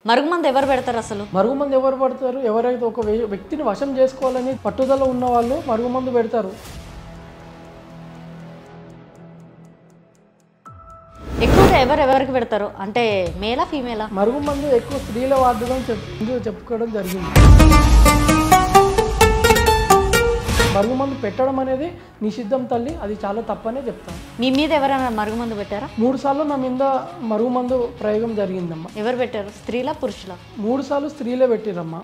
మరుగుమందు ఎవరు పెడతారు అసలు? మరుగుమందు ఎవరు పడతారు? ఎవరైతే ఒక వ్యక్తిని వశం చేసుకోవాలని పట్టుదల ఉన్న వాళ్ళు మరుగుమందు పెడతారు. ఎక్కువగా ఎవరెవరికి పెడతారు? అంటే మేలా ఫీమేలా? మరుగుమందు ఎక్కువ స్త్రీల వాడడం చెప్పుకోవడం జరిగింది. మరుగుమందు పెట్టడం అనేది నిషిద్ధం తల్లి, అది చాలా తప్పనే చెప్తాను. మీ మీద ఎవరైనా మరుగుమందు పెట్టారా? 3 సార్లు నా మీద మరుగుమందు ప్రయోగం జరిగిందమ్మా. ఎవరు పెట్టారు? స్త్రీలా పురుషులా? 3 సార్లు స్త్రీలే పెట్టిరమ్మా.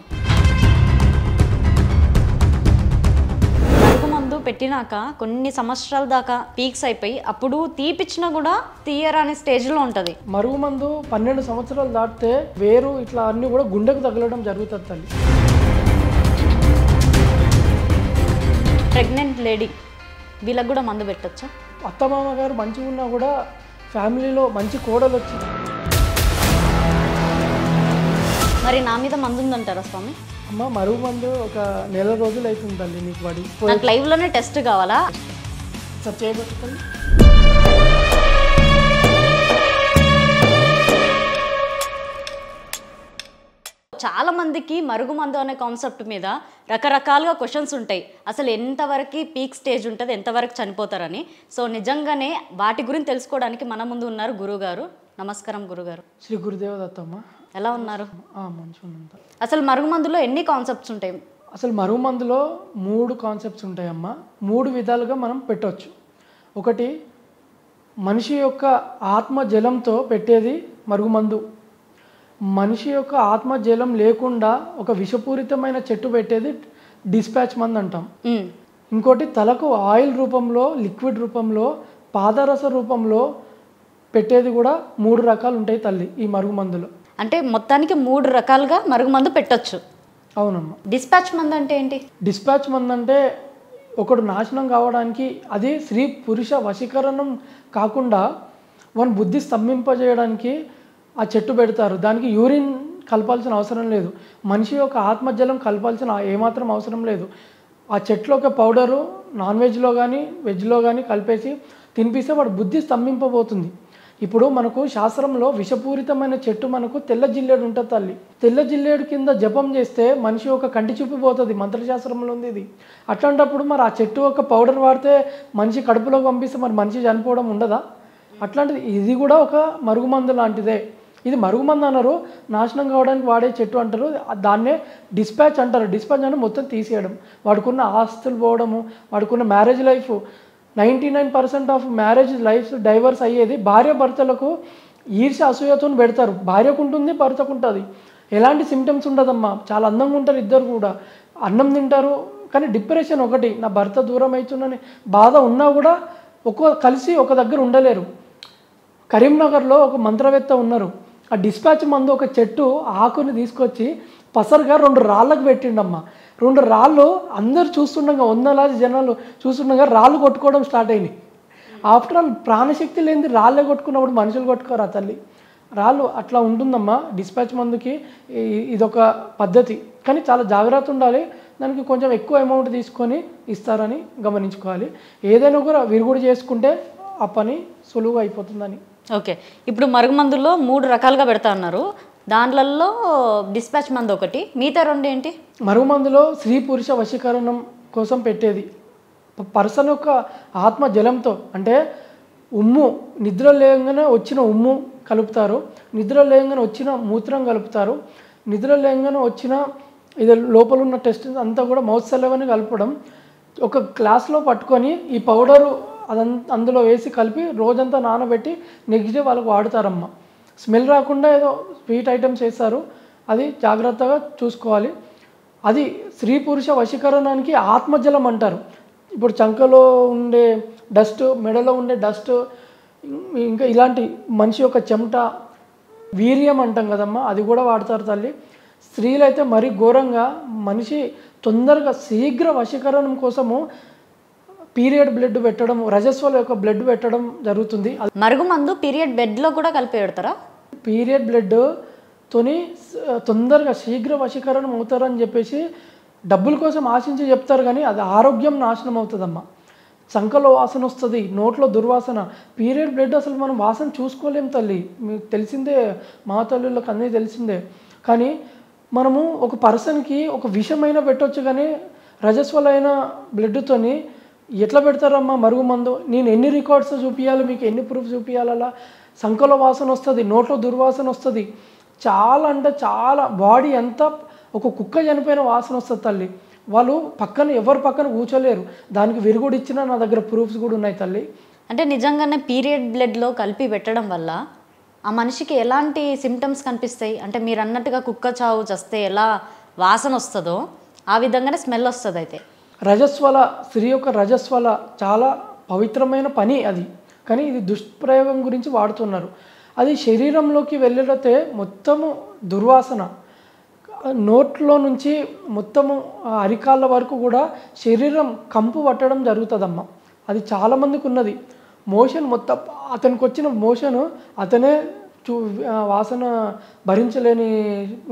మరుగుమందు పెట్టినాక కొన్ని సంవత్సరాల దాకా పీక్స్ అయిపోయి అప్పుడు తీపిచ్చినా కూడా తీయరాని స్టేజ్లో ఉంటుంది. మరుగుమందు 12 సంవత్సరాలు దాటితే వేరు ఇట్లా అన్నీ కూడా గుండెకు తగలడం జరుగుతుంది తల్లి. ప్రెగ్నెంట్ లేడీ వీళ్ళకి కూడా మందు పెట్టచ్చా? అత్తమామ గారు మంచిగా ఉన్నా కూడా ఫ్యామిలీలో మంచి కోడలు వచ్చింది. మరి నా మీద మందు ఉందంటారా స్వామి? అమ్మ మరుగుమందు ఒక నెల రోజులు అవుతుంది తల్లి నీకు పడి. నాకు లైవ్లోనే టెస్ట్ కావాలా? సార్ చేయబెట్టుకోండి. చాలా మందికి మరుగుమందు అనే కాన్సెప్ట్ మీద రకరకాలుగా క్వశ్చన్స్ ఉంటాయి. అసలు ఎంతవరకు పీక్ స్టేజ్ ఉంటుంది, ఎంతవరకు చనిపోతారని. సో నిజంగానే వాటి గురించి తెలుసుకోవడానికి మన ముందు ఉన్నారు గురువుగారు. నమస్కారం గురుగారు. శ్రీ గురుదేవ దత్తమ్మ. ఎలా ఉన్నారు? మంచిగా ఉంటా. అసలు మరుగుమందులో ఎన్ని కాన్సెప్ట్స్ ఉంటాయి? అసలు మరుగుమందులో 3 కాన్సెప్ట్స్ ఉంటాయమ్మా. 3 విధాలుగా మనం పెట్టవచ్చు. ఒకటి, మనిషి యొక్క ఆత్మ జలంతో పెట్టేది మరుగుమందు. మనిషి యొక్క ఆత్మజలం లేకుండా ఒక విషపూరితమైన చెట్టు పెట్టేది డిస్పాచ్ మందు అంటాం. ఇంకోటి, తలకు ఆయిల్ రూపంలో, లిక్విడ్ రూపంలో, పాదరస రూపంలో పెట్టేది కూడా 3 రకాలు ఉంటాయి తల్లి ఈ మరుగుమందులో. అంటే మొత్తానికి 3 రకాలుగా మరుగుమందు పెట్టొచ్చు. అవునమ్మా. డిస్పాచ్ మందు అంటే ఏంటి? డిస్పాచ్ మందు అంటే ఒకడు నాశనం కావడానికి, అది స్త్రీ పురుష వశీకరణం కాకుండా వాని బుద్ధి స్తంభింపజేయడానికి ఆ చెట్టు పెడతారు. దానికి యూరిన్ కలపాల్సిన అవసరం లేదు. మనిషి యొక్క ఆత్మజలం కలపాల్సిన ఏమాత్రం అవసరం లేదు. ఆ చెట్లో ఒక పౌడరు నాన్ వెజ్లో కానీ వెజ్లో కానీ కలిపేసి తినిపిస్తే వాడు బుద్ధి స్తంభింపబోతుంది. ఇప్పుడు మనకు శాస్త్రంలో విషపూరితమైన చెట్టు మనకు తెల్ల జిల్లేడు ఉంటుంది తల్లి. తెల్ల జిల్లేడు కింద జపం చేస్తే మనిషి యొక్క కంటి చూపు పోతుంది. మంత్రశాస్త్రంలో ఉంది ఇది. అట్లాంటప్పుడు మరి ఆ చెట్టు యొక్క పౌడర్ వాడితే మనిషి కడుపులోకి పంపిస్తే మరి మనిషి చనిపోవడం ఉండదా? అట్లాంటిది ఇది కూడా ఒక మరుగుమందు లాంటిదే. ఇది మరుగుమందు అన్నారు, నాశనం కావడానికి వాడే చెట్టు అంటారు. దాన్నే డిస్పాచ్ అంటారు. డిస్పాచ్ అంటే మొత్తం తీసేయడం, వాడుకున్న ఆస్తులు పోవడము, వాడుకున్న marriage life. 99% of marriage life divorce అయ్యేది భార్య భర్తలకు ఈర్ష్య అసూయతో పెడతారు. భార్యకు ఉంటుంది, భర్తకు ఉంటుంది. ఎలాంటి సిమ్టమ్స్ ఉండదమ్మా. చాలా అందంగా ఉంటారు ఇద్దరు కూడా, అన్నం తింటారు. కానీ డిప్రెషన్ ఒకటి, నా భర్త దూరం అవుతుందని బాధ ఉన్నా కూడా కలిసి ఒక దగ్గర ఉండలేరు. కరీంనగర్లో ఒక మంత్రవేత్త ఉన్నారు. ఆ డిస్పాచ్ మందు ఒక చెట్టు ఆకుని తీసుకొచ్చి పసరుగా 2 రాళ్ళకు పెట్టిండమ్మా. 2 రాళ్ళు అందరు చూస్తుండగా, వందలాది జనాలు చూస్తుండగా రాళ్ళు కొట్టుకోవడం స్టార్ట్ అయినాయి. ఆఫ్టర్ ఆల్ ప్రాణశక్తి లేనిది రాళ్ళే కొట్టుకున్నప్పుడు మనుషులు కొట్టుకోరా తల్లి? రాళ్ళు అట్లా ఉంటుందమ్మా. డిస్పాచ్ మందుకి ఇదొక పద్ధతి, కానీ చాలా జాగ్రత్త ఉండాలి. దానికి కొంచెం ఎక్కువ అమౌంట్ తీసుకొని ఇస్తారని గమనించుకోవాలి. ఏదైనా కూడా విరుగుడు చేసుకుంటే ఆ పని సులువుగా అయిపోతుందని. ఓకే, ఇప్పుడు మరుగుమందులో 3 రకాలుగా పెడతా ఉన్నారు. దాంట్లో డిస్పాచ్ మందు ఒకటి, మిగతా 2 ఏంటి? మరుగుమందులో స్త్రీ పురుష వశీకరణం కోసం పెట్టేది పర్సన్ యొక్క ఆత్మ జలంతో, అంటే ఉమ్ము, నిద్ర లేయంగానే వచ్చిన ఉమ్ము కలుపుతారు, నిద్ర లేయంగానే వచ్చిన మూత్రం కలుపుతారు, నిద్ర లేయంగానే వచ్చిన ఇది లోపల ఉన్న టెస్ట్ అంతా కూడా మౌత్ సెలవని కలపడం. ఒక గ్లాస్లో పట్టుకొని ఈ పౌడరు అందులో వేసి కలిపి రోజంతా నానబెట్టి నెక్స్ట్ డే వాళ్ళకు వాడుతారమ్మ. స్మెల్ రాకుండా ఏదో స్వీట్ ఐటమ్స్ వేస్తారు, అది జాగ్రత్తగా చూసుకోవాలి. అది స్త్రీ పురుష వశీకరణానికి ఆత్మజలం అంటారు. ఇప్పుడు చంకలో ఉండే డస్ట్, మెడలో ఉండే డస్ట్, ఇంకా ఇలాంటి మనిషి యొక్క చెమట, వీర్యం అంటాం కదమ్మా, అది కూడా వాడతారు తల్లి. స్త్రీలైతే మరీ ఘోరంగా మనిషి తొందరగా శీఘ్ర వశీకరణం కోసము పీరియడ్ బ్లడ్ పెట్టడం, రజస్వల యొక్క బ్లడ్ పెట్టడం జరుగుతుంది. మరుగుమందు పీరియడ్ బెడ్లో కూడా కలిపి పెడతారా? పీరియడ్ బ్లడ్తోని తొందరగా శీఘ్ర వశీకరణం అవుతారని చెప్పేసి డబ్బుల కోసం ఆశించి చెప్తారు, కానీ అది ఆరోగ్యం నాశనం అవుతుందమ్మా. సంకలో వాసన వస్తుంది, నోట్లో దుర్వాసన. పీరియడ్ బ్లడ్ అసలు మనం వాసన చూసుకోలేం తల్లి, మీకు తెలిసిందే, మా తల్లులకు అన్నీ తెలిసిందే. కానీ మనము ఒక పర్సన్కి ఒక విషమైన పెట్టవచ్చు, కానీ రజస్వలైన బ్లడ్తోని ఎట్లా పెడతారమ్మా మరుగు మందు? నేను ఎన్ని రికార్డ్స్ చూపించాలి మీకు, ఎన్ని ప్రూఫ్ చూపించాలి? అలా సంకల వాసన వస్తుంది, నోట్లో దుర్వాసన వస్తుంది, చాలా అంటే చాలా బాడీ అంతా ఒక కుక్క చనిపోయిన వాసన వస్తుంది తల్లి. వాళ్ళు పక్కన ఎవరు పక్కన కూర్చోలేరు. దానికి విరుగుడు ఇచ్చినా నా దగ్గర ప్రూఫ్స్ కూడా ఉన్నాయి తల్లి. అంటే నిజంగానే పీరియడ్ బ్లడ్లో కలిపి పెట్టడం వల్ల ఆ మనిషికి ఎలాంటి సిమ్టమ్స్ కనిపిస్తాయి? అంటే మీరు అన్నట్టుగా కుక్క చావు చేస్తే ఎలా వాసన వస్తుందో ఆ విధంగానే స్మెల్ వస్తుంది. అయితే రజస్వల, స్త్రీ యొక్క రజస్వల చాలా పవిత్రమైన పని అది, కానీ ఇది దుష్ప్రయోగం గురించి వాడుతున్నారు. అది శరీరంలోకి వెళ్ళితే మొత్తము దుర్వాసన, నోట్లో నుంచి మొత్తము అరికాళ్ళ వరకు కూడా శరీరం కంపు పట్టడం జరుగుతుందమ్మా. అది చాలామందికి ఉన్నది. మోషన్ మొత్తం అతనికి వచ్చిన మోషన్ అతనే వాసన భరించలేని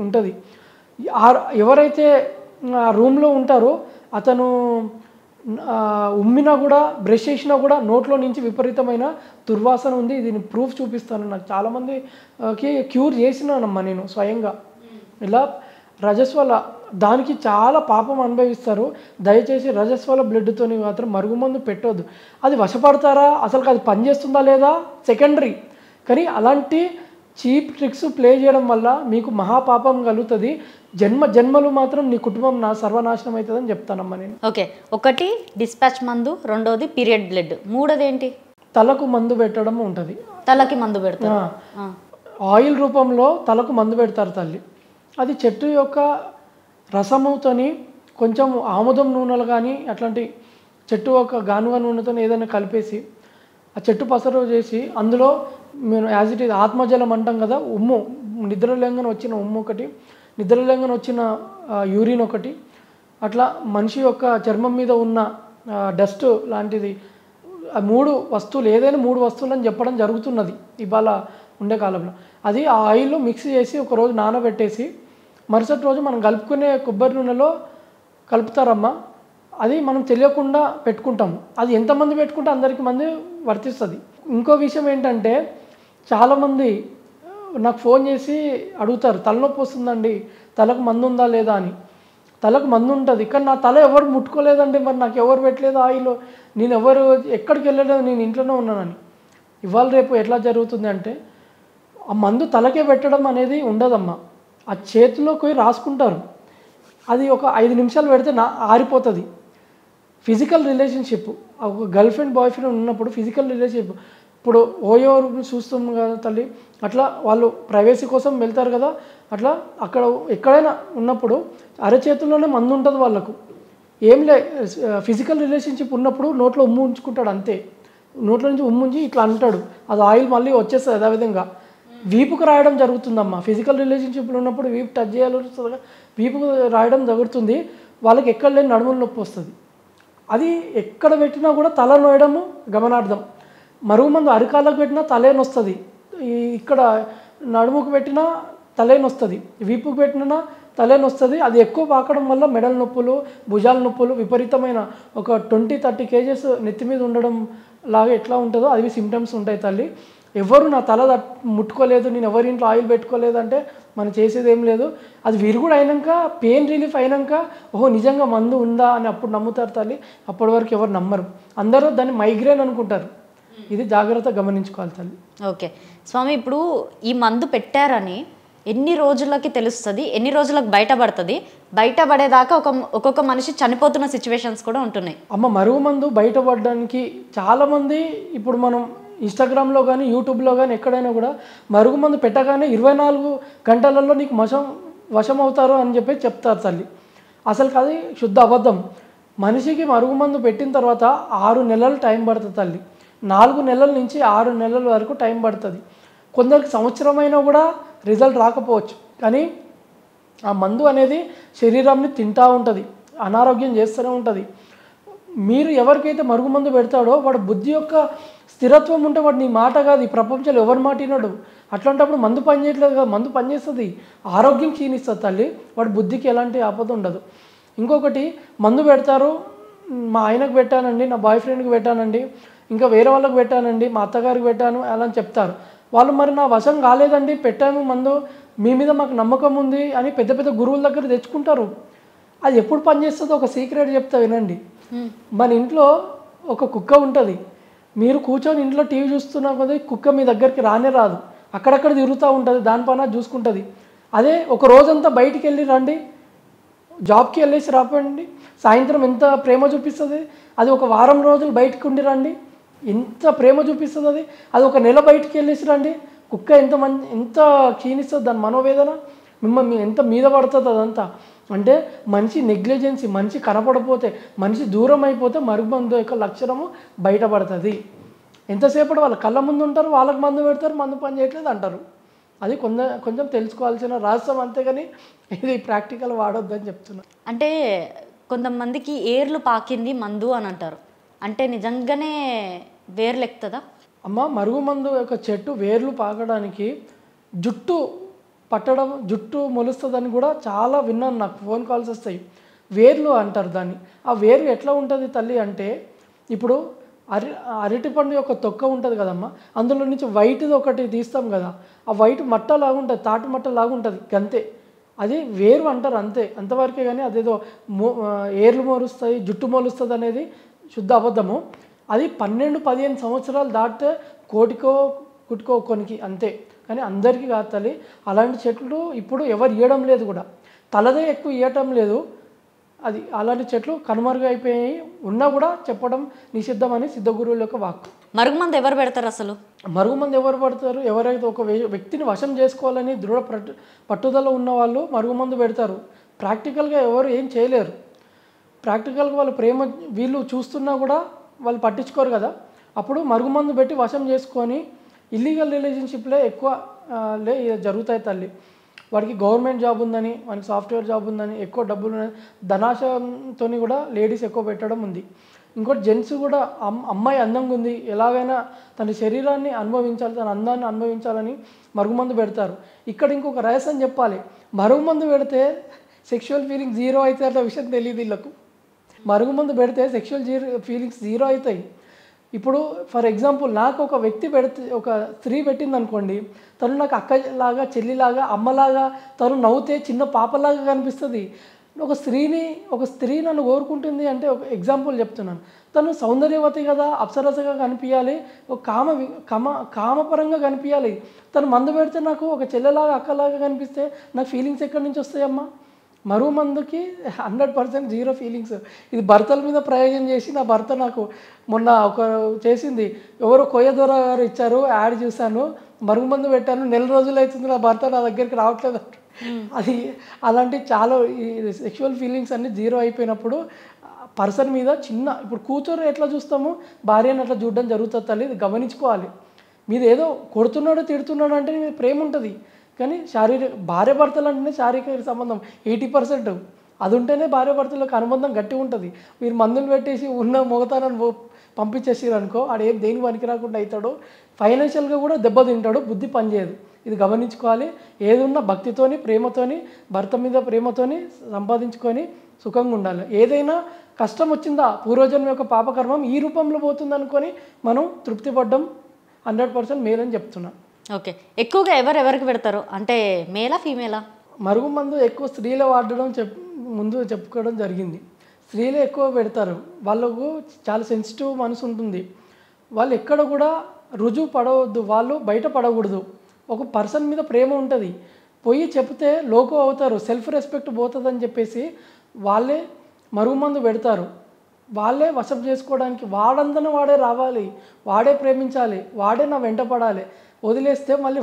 ఉంటుంది. ఎవరైతే ఆ రూమ్లో ఉంటారో అతను ఉమ్మినా కూడా, బ్రష్ చేసినా కూడా నోట్లో నుంచి విపరీతమైన దుర్వాసన ఉంది. దీని ప్రూఫ్ చూపిస్తాను. నాకు చాలామందికి క్యూర్ చేసినానమ్మా నేను స్వయంగా. ఇలా రజస్వల దానికి చాలా పాపం అనుభవిస్తారు. దయచేసి రజస్వల బ్లడ్తోని మాత్రం మరుగుమందు పెట్టొద్దు. అది వశపడతారా, అసలు అది పనిచేస్తుందా లేదా సెకండరీ, కానీ అలాంటి చీప్ ట్రిక్స్ ప్లే చేయడం వల్ల మీకు మహాపాపం కలుగుతుంది. జన్మలు మాత్రం నీ కుటుంబం సర్వనాశనం అవుతుందని చెప్తానమ్మా నేను. ఓకే, ఒకటి డిస్పాచ్ మందు, రెండోది పీరియడ్ బ్లడ్, మూడోది ఏంటి? తలకు మందు పెట్టడం ఉంటుంది. తలకి మందు పెడతారు. ఆయిల్ రూపంలో తలకు మందు పెడతారు తల్లి. అది చెట్టు యొక్క రసముతోని కొంచెం ఆముదం నూనెలు కానీ అట్లాంటి చెట్టు యొక్క గానుగ నూనెతో ఏదైనా కలిపేసి ఆ చెట్టు పసరు చేసి అందులో మేము యాజ్ ఇట్ ఈజ్ ఆత్మజలం అంటాం కదా, ఉమ్ము, నిద్రలేంగన వచ్చిన ఉమ్ము ఒకటి, నిద్రలేంగన వచ్చిన యూరిన్ ఒకటి, అట్లా మనిషి యొక్క చర్మం మీద ఉన్న డస్ట్ లాంటిది, ఆ 3 వస్తువులు, ఏదైనా 3 వస్తువులు అని చెప్పడం జరుగుతున్నది ఇవాళ ఉండే కాలంలో. అది ఆ ఆయిల్లో మిక్స్ చేసి ఒకరోజు నానబెట్టేసి మరుసటి రోజు మనం కలుపుకునే కొబ్బరి నూనెలో కలుపుతారమ్మా. అది మనం తెలియకుండా పెట్టుకుంటాము. అది ఎంతమంది పెట్టుకుంటే అందరికి మంది వర్తిస్తుంది. ఇంకో విషయం ఏంటంటే చాలామంది నాకు ఫోన్ చేసి అడుగుతారు, తలనొప్పి వస్తుందండి, తలకు మందు ఉందా లేదా అని. తలకు మందు ఉంటుంది, కానీ నా తల ఎవరు ముట్టుకోలేదండి, మరి నాకు ఎవరు పెట్టలేదు ఆయిల్, నేను ఎవరు ఎక్కడికి వెళ్ళలేదు, నేను ఇంట్లోనే ఉన్నానని. ఇవాళ రేపు ఎట్లా జరుగుతుంది అంటే ఆ మందు తలకే పెట్టడం అనేది ఉండదమ్మా. ఆ చేతిలోకి పోయి రాసుకుంటారు. అది ఒక 5 నిమిషాలు పెడితే ఆరిపోతుంది. ఫిజికల్ రిలేషన్షిప్, ఒక గర్ల్ ఫ్రెండ్ బాయ్ ఫ్రెండ్ ఉన్నప్పుడు ఫిజికల్ రిలేషన్షిప్, ఇప్పుడు ఓయో చూస్తాం కదా తల్లి, అట్లా వాళ్ళు ప్రైవసీ కోసం వెళ్తారు కదా, అట్లా అక్కడ ఎక్కడైనా ఉన్నప్పుడు అరచేతుల్లోనే మందు ఉంటుంది వాళ్ళకు. ఏం లే, ఫిజికల్ రిలేషన్షిప్ ఉన్నప్పుడు నోట్లో ఉమ్ము ఉంచుకుంటాడు అంతే. నోట్లో నుంచి ఉమ్ముంచి ఇట్లా అంటాడు, అది ఆయిల్ మళ్ళీ వచ్చేస్తుంది. అదేవిధంగా వీపుకు రాయడం జరుగుతుందమ్మా. ఫిజికల్ రిలేషన్షిప్లో ఉన్నప్పుడు వీపు టచ్ చేయాలి, వీపుకు రాయడం జరుగుతుంది. వాళ్ళకి ఎక్కడ లేని నడుముల నొప్పి వస్తుంది. అది ఎక్కడ పెట్టినా కూడా తల నోయడము గమనార్థం. మరుగుమందు అరికాళ్ళకు పెట్టినా తలేని వస్తుంది, ఇక్కడ నడుముకు పెట్టినా తలేని వస్తుంది, వీపుకు పెట్టినా తలేని వస్తుంది. అది ఎక్కువ పాకడం వల్ల మెడల నొప్పులు, భుజాల నొప్పులు, విపరీతమైన ఒక 20-30 కేజెస్ నెత్తి మీద ఉండడం లాగా ఎట్లా ఉంటుందో అవి సిమ్టమ్స్ ఉంటాయి తల్లి. ఎవరు నా తల ముట్టుకోలేదు, నేను ఎవరి ఇంట్లో ఆయిల్ పెట్టుకోలేదు అంటే మనం చేసేది ఏం లేదు. అది విరుగుడు అయినాక, పెయిన్ రిలీఫ్ అయినాక ఓహో నిజంగా మందు ఉందా అని అప్పుడు నమ్ముతారు తల్లి. అప్పటి వరకు ఎవరు నమ్మరు, అందరూ దాన్ని మైగ్రేన్ అనుకుంటారు. ఇది జాగ్రత్త గమనించుకోవాలి తల్లి. ఓకే స్వామి, ఇప్పుడు ఈ మందు పెట్టారని ఎన్ని రోజులకి తెలుస్తుంది, ఎన్ని రోజులకు బయటపడుతుంది? బయటపడేదాకా ఒక్కొక్క మనిషి చనిపోతున్న సిచ్యువేషన్స్ కూడా ఉంటున్నాయి. అమ్మ, మరుగు మందు బయటపడడానికి చాలామంది ఇప్పుడు మనం ఇన్స్టాగ్రామ్లో కానీ యూట్యూబ్లో కానీ ఎక్కడైనా కూడా మరుగుమందు పెట్టగానే 24 గంటలలో నీకు వశం అవుతారు అని చెప్పి చెప్తారు తల్లి. అసలు అది శుద్ధ అబద్ధం. మనిషికి మరుగుమందు పెట్టిన తర్వాత 6 నెలలు టైం పడుతుంది తల్లి. 4 నెలల నుంచి 6 నెలల వరకు టైం పడుతుంది. కొందరికి సంవత్సరమైనా కూడా రిజల్ట్ రాకపోవచ్చు. కానీ ఆ మందు అనేది శరీరాన్ని తింటూ ఉంటుంది, అనారోగ్యం చేస్తూనే ఉంటుంది. మీరు ఎవరికైతే మరుగుమందు పెడతాడో వాడు బుద్ధి యొక్క స్థిరత్వం ఉంటే వాడు నీ మాట కాదు, ఈ ప్రపంచంలో ఎవరు మాట వినడు. అట్లాంటప్పుడు మందు పని చేయట్లేదు కదా, మందు పనిచేస్తుంది, ఆరోగ్యం క్షీణిస్తుంది తల్లి. వాడి బుద్ధికి ఎలాంటి ఆపద ఉండదు. ఇంకొకటి, మందు పెడతారు, మా ఆయనకు పెట్టానండి, నా బాయ్ ఫ్రెండ్కి పెట్టానండి, ఇంకా వేరే వాళ్ళకి పెట్టానండి, మా అత్తగారికి పెట్టాను అలా అని చెప్తారు. వాళ్ళు మరి నా వశం కాలేదండి, పెట్టాను మందు, మీ మీద మాకు నమ్మకం ఉంది అని పెద్ద పెద్ద గురువుల దగ్గర తెచ్చుకుంటారు. అది ఎప్పుడు పనిచేస్తుందో ఒక సీక్రెట్ చెప్తా వినండి. మన ఇంట్లో ఒక కుక్క ఉంటుంది. మీరు కూర్చొని ఇంట్లో టీవీ చూస్తున్నా కొద్దీ కుక్క మీ దగ్గరికి రానే రాదు, అక్కడక్కడ తిరుగుతూ ఉంటుంది, దానిపైన చూసుకుంటుంది. అదే ఒక రోజంతా బయటికి వెళ్ళి రండి, జాబ్కి వెళ్ళేసి రాపండి, సాయంత్రం ఎంత ప్రేమ చూపిస్తుంది. అది ఒక వారం రోజులు బయటకు ఉండి రండి, ఎంత ప్రేమ చూపిస్తుంది. అది ఒక నెల బయటికి వెళ్ళేసి రండి, కుక్క ఎంత క్షీణిస్తుంది, దాని మనోవేదన మిమ్మల్ని ఎంత మీద పడుతుంది. అదంతా అంటే మనిషి నెగ్లిజెన్సీ, మనిషి కనపడపోతే, మనిషి దూరం అయిపోతే మరుగుమందు యొక్క లక్షణము బయటపడుతుంది. ఎంతసేపటి వాళ్ళ కళ్ళ ముందు ఉంటారు, వాళ్ళకి మందు పెడతారు, మందు పని చేయట్లేదు అంటారు. అది కొంచెం తెలుసుకోవాల్సిన రహస్యం, అంతేగాని ఇది ప్రాక్టికల్ వాడొద్దని చెప్తున్నా. అంటే కొంతమందికి ఏర్లు పాకింది మందు అని అంటారు, అంటే నిజంగానే వేర్లు ఎక్కుతుందా? అమ్మ, మరుగుమందు యొక్క చెట్టు వేర్లు పాకడానికి జుట్టు పట్టడం, జుట్టు మొలుస్తుందని కూడా చాలా విన్నాను, నాకు ఫోన్ కాల్స్ వస్తాయి. వేర్లు అంటారు దాన్ని. ఆ వేర్లు ఎట్లా ఉంటుంది తల్లి అంటే, ఇప్పుడు అరటిపండు యొక్క తొక్క ఉంటుంది కదమ్మా, అందులో నుంచి వైట్ది ఒకటి తీస్తాం కదా, ఆ వైట్ మట్టలాగా ఉంటుంది, తాటి మట్టలాగా ఉంటుంది, అంతే. అది వేరు అంటారు, అంతే, అంతవరకే. కానీ అదేదో ఏర్లు మొలుస్తాయి, జుట్టు మొలుస్తుంది అనేది శుద్ధ అబద్ధము. అది 12-15 సంవత్సరాలు దాటితే కోటికో కుటికో కొనికి, అంతే. కానీ అందరికీ కాదు తల్లి. అలాంటి చెట్లు ఇప్పుడు ఎవరు ఇవ్వడం లేదు కూడా, తలదే ఎక్కువ ఇవ్వటం లేదు. అది అలాంటి చెట్లు కనుమరుగైపోయాయి, ఉన్నా కూడా చెప్పడం నిషిద్ధమని సిద్ధగురువుల యొక్క వాక్కు. మరుగుమందు ఎవరు పెడతారు అసలు? మరుగుమందు ఎవరు పడతారు? ఎవరైతే ఒక వ్యక్తిని వశం చేసుకోవాలని దృఢ పట్టుదల ఉన్న వాళ్ళు మరుగుమందు పెడతారు. ప్రాక్టికల్గా ఎవరు ఏం చేయలేరు. ప్రాక్టికల్గా వాళ్ళ ప్రేమ వీళ్ళు చూస్తున్నా కూడా వాళ్ళు పట్టించుకోరు కదా. అప్పుడు మరుగుమందు పెట్టి వశం చేసుకొని ఇల్లీగల్ రిలేషన్షిప్లే ఎక్కువ జరుగుతాయి తల్లి. వాడికి గవర్నమెంట్ జాబ్ ఉందని, వానికి సాఫ్ట్వేర్ జాబ్ ఉందని, ఎక్కువ డబ్బులు ధనాశంతో కూడా లేడీస్ ఎక్కువ పెట్టడం ఉంది. ఇంకోటి జెంట్స్ కూడా అమ్మాయి అందంగా ఉంది, ఎలాగైనా తన శరీరాన్ని అనుభవించాలి, తన అందాన్ని అనుభవించాలని మరుగుమందు పెడతారు. ఇక్కడ ఇంకొక రహస్యం చెప్పాలి. మరుగుమందు పెడితే సెక్షువల్ ఫీలింగ్స్ జీరో అవుతాయి అన్న విషయం తెలియదు వీళ్ళకు. మరుగుమందు పెడితే సెక్షువల్ ఫీలింగ్స్ జీరో అవుతాయి. ఇప్పుడు ఫర్ ఎగ్జాంపుల్, నాకు ఒక వ్యక్తి పెడితే, ఒక స్త్రీ పెట్టింది అనుకోండి, తను నాకు అక్కలాగా, చెల్లిలాగా, అమ్మలాగా, తను నవ్వుతే చిన్న పాపలాగా కనిపిస్తుంది. ఒక స్త్రీ నన్ను కోరుకుంటుంది అంటే, ఒక ఎగ్జాంపుల్ చెప్తున్నాను, తను సౌందర్యవతి కదా, అప్సరసగా కనిపించాలి, ఒక కామపరంగా కనిపించాలి. తను మందు పెడితే నాకు ఒక చెల్లెలాగా, అక్కలాగా కనిపిస్తే నాకు ఫీలింగ్స్ ఎక్కడి నుంచి వస్తాయమ్మా? మరుగుమందుకి 100% జీరో ఫీలింగ్స్. ఇది భర్తల మీద ప్రయోజనం చేసి, నా భర్త నాకు మొన్న ఒక చేసింది, ఎవరో కొయ్యదొర గారు ఇచ్చారు, యాడ్ చూశాను, మరుగుమందు పెట్టాను, నెల రోజులు అవుతుంది, నా భర్త నా దగ్గరికి రావట్లేదు. అది అలాంటి చాలా ఈ సెక్షువల్ ఫీలింగ్స్ అన్నీ జీరో అయిపోయినప్పుడు పర్సన్ మీద ఇప్పుడు కూతురు ఎట్లా చూస్తాము, భార్యను అట్లా చూడడం జరుగుతుంది తల్లి. ఇది గమనించుకోవాలి. మీద ఏదో కొడుతున్నాడు, తిడుతున్నాడు అంటే మీద ప్రేమ ఉంటుంది, కానీ భార్య భర్తలు అంటేనే శారీరక సంబంధం 80%. అది ఉంటేనే భార్య భర్తలకు అనుబంధం గట్టి ఉంటుంది. మీరు మందులు పెట్టేసి ఉన్న మొగతానని పంపించేసారు అనుకో, ఆడేం దేనికి పనికి రాకుండా అవుతాడు, ఫైనాన్షియల్గా కూడా దెబ్బతింటాడు, బుద్ధి పనిచేయదు. ఇది గమనించుకోవాలి. ఏదున్నా భక్తితోని, ప్రేమతోని, భర్త మీద ప్రేమతోని సంపాదించుకొని సుఖంగా ఉండాలి. ఏదైనా కష్టం వచ్చిందా, పూర్వజన్మ యొక్క పాపకర్మం ఈ రూపంలో పోతుంది అనుకొని మనం తృప్తి పడ్డం 100% మేల్ అని చెప్తున్నాను. ఓకే, ఎక్కువగా ఎవరెవరికి పెడతారు, అంటే మేలా ఫీమేలా? మరుగుమందు ఎక్కువ స్త్రీలే వాడడం ముందు చెప్పుకోవడం జరిగింది. స్త్రీలే ఎక్కువ పెడతారు. వాళ్ళకు చాలా సెన్సిటివ్ మనసు ఉంటుంది. వాళ్ళు ఎక్కడ కూడా రుజువు పడవద్దు, వాళ్ళు బయట పడకూడదు. ఒక పర్సన్ మీద ప్రేమ ఉంటుంది, పోయి చెప్తే లోకో అవుతారు, సెల్ఫ్ రెస్పెక్ట్ పోతుందని చెప్పేసి వాళ్ళే మరుగుమందు పెడతారు. వాళ్ళే వశం చేసుకోవడానికి, వాడందన వాడే రావాలి, వాడే ప్రేమించాలి, వాడే నా వెంట పడాలి. వదిలేస్తే మళ్ళీ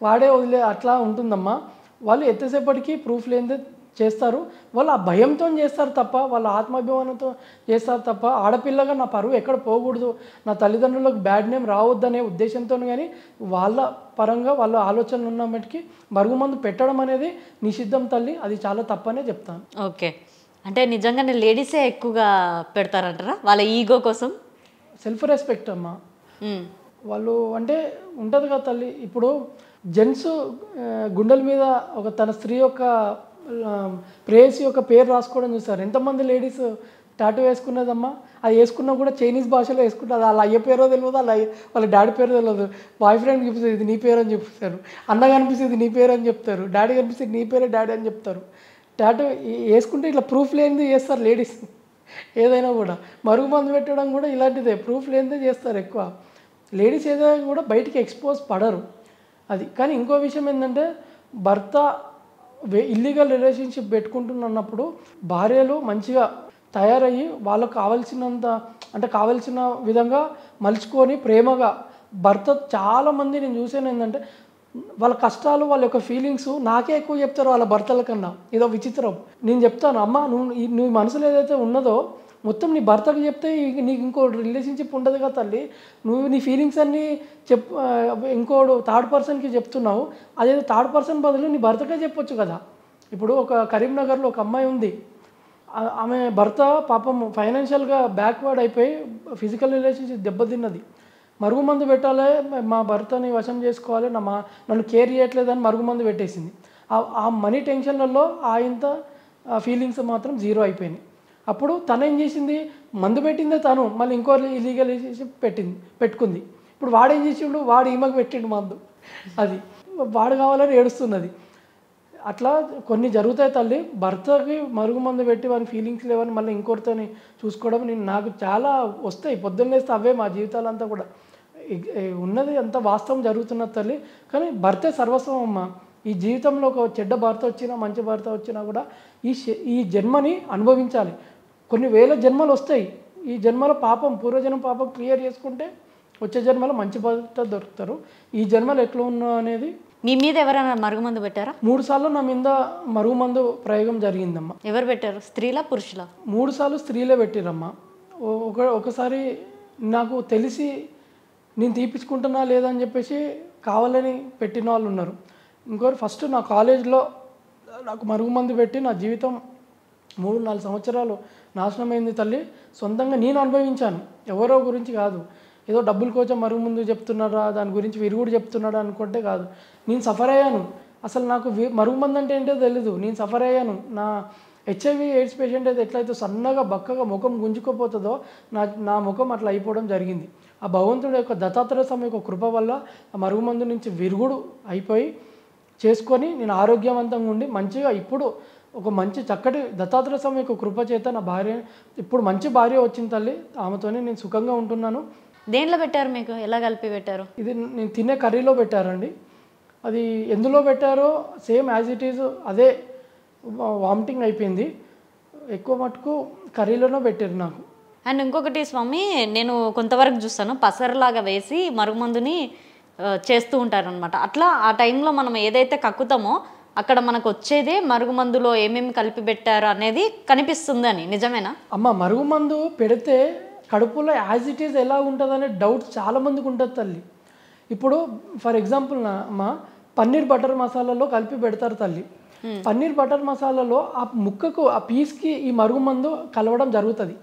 వాడే అట్లా ఉంటుందమ్మా. వాళ్ళు ఎంతసేపటికి ప్రూఫ్ లేనిదే చేస్తారు. వాళ్ళు ఆ భయంతో చేస్తారు తప్ప, వాళ్ళ ఆత్మాభిమానంతో చేస్తారు తప్ప, ఆడపిల్లగా నా పరువు ఎక్కడ పోకూడదు, నా తల్లిదండ్రులకు బ్యాడ్ నేమ్ రావద్దనే ఉద్దేశంతో కానీ వాళ్ళ పరంగా వాళ్ళ ఆలోచనలు ఉన్న మటుకి మరుగుమందు పెట్టడం అనేది నిషిద్ధం తల్లి. అది చాలా తప్పనే చెప్తాను. ఓకే, అంటే నిజంగానే లేడీసే ఎక్కువగా పెడతారంటారా వాళ్ళ ఈగో కోసం? సెల్ఫ్ రెస్పెక్ట్ అమ్మా. వాళ్ళు అంటే ఉంటుంది కదా తల్లి. ఇప్పుడు జెంట్స్ గుండెల మీద తన స్త్రీ యొక్క ప్రేయసి యొక్క పేరు రాసుకోవడం చూస్తారు. ఎంతమంది లేడీస్ టాటూ వేసుకున్నదమ్మా, అది వేసుకున్నా కూడా చైనీస్ భాషలో వేసుకుంటుంది. వాళ్ళ అయ్య పేరో తెలియదు, వాళ్ళ డాడీ పేరు తెలియదు. బాయ్ ఫ్రెండ్ కనిపిస్తుంది ఇది నీ పేరు అని చెప్తారు, అన్న కనిపిస్తుంది నీ పేరు అని చెప్తారు, డాడీ కనిపిస్తుంది నీ పేరే డాడీ అని చెప్తారు. టాటూ వేసుకుంటే ఇట్లా ప్రూఫ్ లేనిది చేస్తారు లేడీస్. ఏదైనా కూడా మరుగుమందు పెట్టడం కూడా ఇలాంటిదే, ప్రూఫ్ లేనిదే చేస్తారు ఎక్కువ. లేడీస్ ఏదైనా కూడా బయటికి ఎక్స్పోజ్ పడరు అది. కానీ ఇంకో విషయం ఏంటంటే, భర్త ఇల్లీగల్ రిలేషన్షిప్ పెట్టుకుంటున్నప్పుడు భార్యలు మంచిగా తయారయ్యి వాళ్ళకు కావాల్సినంత అంటే కావాల్సిన విధంగా మలుచుకొని ప్రేమగా భర్త చాలామంది నేను చూసాను ఏంటంటే, వాళ్ళ కష్టాలు వాళ్ళ యొక్క ఫీలింగ్స్ నాకే ఎక్కువ చెప్తారు వాళ్ళ భర్తల కన్నా. ఇదో విచిత్రం. నేను చెప్తాను, అమ్మ నువ్వు మనసులో ఏదైతే ఉన్నదో మొత్తం నీ భర్తకు చెప్తే నీకు ఇంకో రిలేషన్షిప్ ఉండదు కదా తల్లి. నువ్వు నీ ఫీలింగ్స్ అన్నీ ఇంకోడు థర్డ్ పర్సన్కి చెప్తున్నావు. అదేదో థర్డ్ పర్సన్ బదులు నీ భర్తకే చెప్పొచ్చు కదా. ఇప్పుడు ఒక కరీంనగర్లో ఒక అమ్మాయి ఉంది, ఆమె భర్త పాపం ఫైనాన్షియల్గా బ్యాక్వర్డ్ అయిపోయి ఫిజికల్ రిలేషన్షిప్ దెబ్బతిన్నది. మరుగుమందు పెట్టాలి, మా భర్తని వశం చేసుకోవాలి, నన్ను కేర్ చేయట్లేదని మరుగుమందు పెట్టేసింది. ఆ మనీ టెన్షన్లలో ఇంత ఫీలింగ్స్ మాత్రం జీరో అయిపోయినాయి. అప్పుడు తను ఏం చేసింది, మందు పెట్టిందే తను, మళ్ళీ ఇంకో ఇల్లీగల్ రిలేషన్షిప్ పెట్టుకుంది. ఇప్పుడు వాడేం చేసిండు, వాడు ఈమెకు పెట్టిండు మందు, అది వాడు కావాలని ఏడుస్తున్నది. అట్లా కొన్ని జరుగుతాయి తల్లి. భర్తకి మరుగుమందు పెట్టి వాని ఫీలింగ్స్ లేవని మళ్ళీ ఇంకొకరితోని చూసుకోవడం నాకు చాలా వస్తాయి. పొద్దున్నేస్తే అవే మా జీవితాలంతా కూడా ఉన్నది అంత వాస్తవం జరుగుతున్నది తల్లి. కానీ భర్తే సర్వస్వం అమ్మ. ఈ జీవితంలో ఒక చెడ్డ భర్త వచ్చినా మంచి భర్త వచ్చినా కూడా ఈ జన్మని అనుభవించాలి. కొన్ని వేల జన్మలు వస్తాయి. ఈ జన్మలో పూర్వజన్మ పాపం క్లియర్ చేసుకుంటే వచ్చే జన్మలో మంచి భర్త దొరుకుతారు. ఈ జన్మలు ఎట్లా ఉన్నా అనేది. మీ మీద ఎవరైనా మరుగుమందు పెట్టారా? 3 సార్లు నా మీద మరుగుమందు ప్రయోగం జరిగిందమ్మా. ఎవరు పెట్టారు, స్త్రీలా పురుషులా? 3 సార్లు స్త్రీలే పెట్టిరమ్మా. ఒకసారి నాకు తెలిసి నేను తీపించుకుంటున్నా లేదని చెప్పేసి కావాలని పెట్టిన వాళ్ళు ఉన్నారు. ఇంకోటి ఫస్ట్ నా కాలేజ్లో నాకు మరుగుమందు పెట్టి నా జీవితం 3-4 సంవత్సరాలు నాశనమైంది తల్లి. సొంతంగా నేను అనుభవించాను, ఎవరో గురించి కాదు. ఏదో డబ్బుల కోసం మరుగుమందు చెప్తున్నారా, దాని గురించి విరుగుడు చెప్తున్నాడా అనుకుంటే కాదు. నేను సఫర్ అయ్యాను. అసలు నాకు మరుగుమందు అంటే ఏంటో తెలీదు. నేను సఫర్ అయ్యాను. నా హెచ్ఐవి ఎయిడ్స్ పేషెంట్ అయితే ఎట్లయితే సన్నగా బక్కగా ముఖం గుంజుకోపోతుందో నా ముఖం అట్లా అయిపోవడం జరిగింది. ఆ భగవంతుడి యొక్క దత్తాత్రేయ స్వామి యొక్క కృప వల్ల ఆ మరుగుమందు నుంచి విరుగుడు అయిపోయి చేసుకొని నేను ఆరోగ్యవంతంగా ఉండి మంచిగా ఇప్పుడు ఒక మంచి చక్కటి దత్తాత్రేయ స్వామి యొక్క కృప చేత నా భార్య ఇప్పుడు మంచి భార్య వచ్చింది తల్లి. ఆమెతోనే నేను సుఖంగా ఉంటున్నాను. దేంట్లో పెట్టారు, మీకు ఎలా కలిపి పెట్టారు? ఇది నేను తినే కర్రీలో పెట్టారండి. అది ఎందులో పెట్టారో సేమ్ యాజ్ ఇట్ ఈజ్ అదే వామిటింగ్ అయిపోయింది. ఎక్కువ మటుకు కర్రీలోనే పెట్టారు నాకు. అండ్ ఇంకొకటి స్వామి, నేను కొంతవరకు చూస్తాను, పసరలాగా వేసి మరుగుమందుని చేస్తూ ఉంటారనమాట. అట్లా ఆ టైంలో మనం ఏదైతే కక్కుతామో అక్కడ మనకు వచ్చేదే మరుగుమందులో ఏమేమి కలిపి పెట్టారు అనేది కనిపిస్తుంది అని. నిజమేనా అమ్మ? మరుగుమందు పెడితే కడుపులో యాజ్ ఇట్ ఈజ్ ఎలా ఉంటుంది అనే డౌట్ చాలామందికి ఉంటుంది తల్లి. ఇప్పుడు ఫర్ ఎగ్జాంపుల్ అమ్మ, పన్నీర్ బటర్ మసాలాలో కలిపి పెడతారు తల్లి. పన్నీర్ బటర్ మసాలాలో ఆ ముక్కకు ఆ పీస్కి ఈ మరుగుమందు కలవడం జరుగుతుంది.